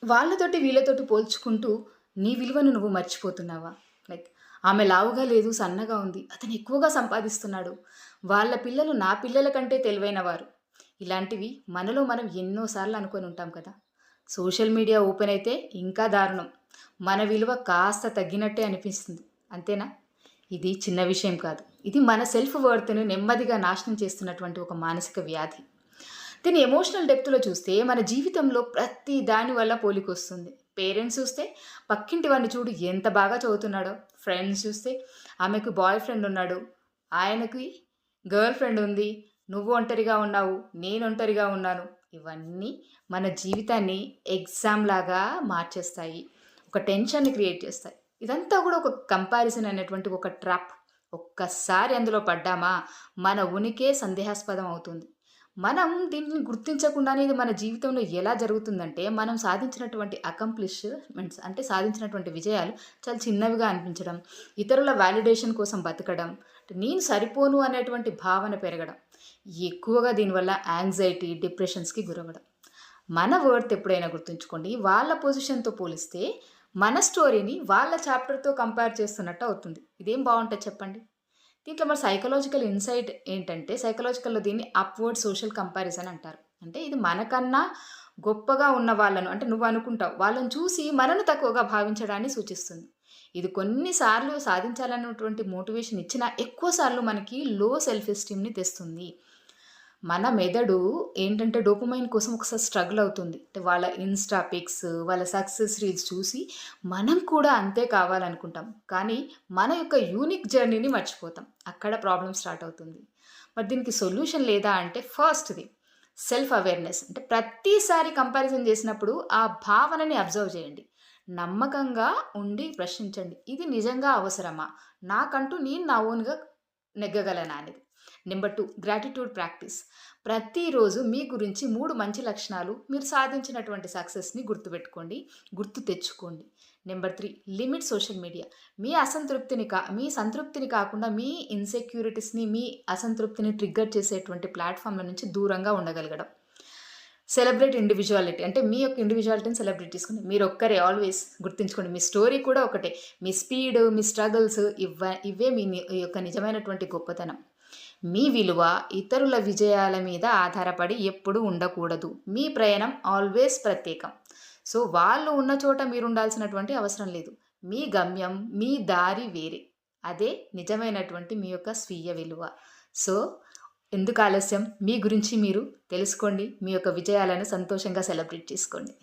వాళ్ళతోటి వీళ్ళతోటి పోల్చుకుంటూ నీ విలువను నువ్వు మర్చిపోతున్నావా? లైక్ ఆమె లావుగా లేదు, సన్నగా ఉంది. అతను ఎక్కువగా సంపాదిస్తున్నాడు. వాళ్ళ పిల్లలు నా పిల్లల కంటే తెలివైన వారు. ఇలాంటివి మనలో మనం ఎన్నో సార్లు అనుకొని ఉంటాం కదా! సోషల్ మీడియా ఓపెన్ అయితే ఇంకా దారుణం. మన విలువ కాస్త తగ్గినట్టే అనిపిస్తుంది. అంతేనా? ఇది చిన్న విషయం కాదు. ఇది మన సెల్ఫ్ వర్త్‌ని నెమ్మదిగా నాశనం చేస్తున్నటువంటి ఒక మానసిక వ్యాధి. దీని ఎమోషనల్ డెప్త్‌లో చూస్తే మన జీవితంలో ప్రతి దాని వల్ల పోలికొస్తుంది. పేరెంట్స్ చూస్తే పక్కింటి వాడిని చూడు ఎంత బాగా చదువుతున్నాడో. ఫ్రెండ్స్ చూస్తే ఆమెకు బాయ్ ఫ్రెండ్ ఉన్నాడు. ఆయనకి గర్ల్ ఫ్రెండ్ ఉంది. నువ్వు ఒంటరిగా ఉన్నావు. నేను ఒంటరిగా ఉన్నాను. ఇవన్నీ మన జీవితాన్ని ఎగ్జామ్ లాగా మార్చేస్తాయి. ఒక టెన్షన్‌ని క్రియేట్ చేస్తాయి. ఇదంతా కూడా ఒక కంపారిజన్ అనేటువంటి ఒక ట్రాప్. ఒక్కసారి అందులో పడ్డామా మన ఉనికే సందేహాస్పదం అవుతుంది. మనం దీన్ని గుర్తించకుండానే ఇది మన జీవితంలో ఎలా జరుగుతుందంటే, మనం సాధించినటువంటి అకంప్లిష్‌మెంట్స్ అంటే సాధించినటువంటి విజయాలు చాలా చిన్నవిగా అనిపించడం, ఇతరుల వాలిడేషన్ కోసం బతకడం, నేను సరిపోను అనేటువంటి భావన పెరగడం. ఎక్కువగా దీనివల్ల యాంగ్జైటీ, డిప్రెషన్స్‌కి గురవ్వడం. మన వర్త్ ఎప్పుడైనా గుర్తుంచుకోండి. వాళ్ళ పొజిషన్‌తో పోలిస్తే మన స్టోరీని వాళ్ళ చాప్టర్‌తో కంపేర్ చేస్తున్నట్టు అవుతుంది. ఇదేం బావుంటది చెప్పండి? దీంట్లో మరి సైకలాజికల్ ఇన్సైట్ ఏంటంటే, సైకలాజికల్‌లో దీన్ని అప్‌వర్డ్ సోషల్ కంపారిజన్ అంటారు. అంటే ఇది మనకన్నా గొప్పగా ఉన్న వాళ్ళను అంటే నువ్వనుకుంటావు. వాళ్ళని చూసి మనను తక్కువగా భావించడాన్ని సూచిస్తుంది. ఇది కొన్ని సార్లు సాధించాలన్నటువంటి మోటివేషన్ ఇచ్చినా, ఎక్కువ సార్లు మనకి లో సెల్ఫ్ ఎస్టీమ్‌ని తెస్తుంది. మన మెదడు ఏంటంటే డోపమైన్ కోసం ఒకసారి స్ట్రగుల్ అవుతుంది. అంటే వాళ్ళ ఇన్‌స్టా పిక్స్, వాళ్ళ సక్సెస్ రీల్స్ చూసి మనం కూడా అంతే కావాలనుకుంటాం. కానీ మన యొక్క యూనిక్ జర్నీని మర్చిపోతాం. అక్కడ ప్రాబ్లమ్ స్టార్ట్ అవుతుంది. మరి దీనికి సొల్యూషన్ లేదా అంటే ఫస్ట్‌ది సెల్ఫ్ అవేర్‌నెస్. అంటే ప్రతిసారి కంపారిజన్ చేసినప్పుడు ఆ భావనని అబ్జర్వ్ చేయండి. నమ్మకంగా ఉండి ప్రశ్నించండి. ఇది నిజంగా అవసరమా? నాకంటూ నేను నా ఓన్‌గా నెగ్గగలనా అనేది. Number 2 gratitude practice. ప్రతిరోజు మీ గురించి 3 మంచి లక్షణాలు, మీరు సాధించినటువంటి సక్సెస్‌ని గుర్తుపెట్టుకోండి, గుర్తు తెచ్చుకోండి. Number 3 limit social media. మీ సంతృప్తిని కాకుండా మీ ఇన్‌సెక్యూరిటీస్‌ని, మీ అసంతృప్తిని ట్రిగ్గర్ చేసేటువంటి ప్లాట్‌ఫామ్‌ల నుంచి దూరంగా ఉండగలగడం. Celebrate individuality. అంటే మీ యొక్క ఇండివిడ్యువాలిటీని సెలబ్రేట్ చేసుకోండి. మీరొక్కరే ఆల్‌వేస్ గుర్తుంచుకోండి. మీ స్టోరీ కూడా ఒకటే. మీ స్పీడ్, మీ స్ట్రగుల్స్ ఇవే ఈ యొక్క నిజమైనటువంటి గొప్పతనం. మీ విలువ ఇతరుల విజయాల మీద ఆధారపడి ఎప్పుడూ ఉండకూడదు. మీ ప్రయాణం ఆల్‌వేస్ ప్రత్యేకం. సో, వాళ్ళు ఉన్న చోట మీరుండాల్సినటువంటి అవసరం లేదు. మీ గమ్యం, మీ దారి వేరే. అదే నిజమైనటువంటి మీ యొక్క స్వీయ విలువ. సో, ఎందుకు ఆలస్యం? మీ గురించి మీరు తెలుసుకోండి. మీ యొక్క విజయాలను సంతోషంగా సెలబ్రేట్ చేసుకోండి.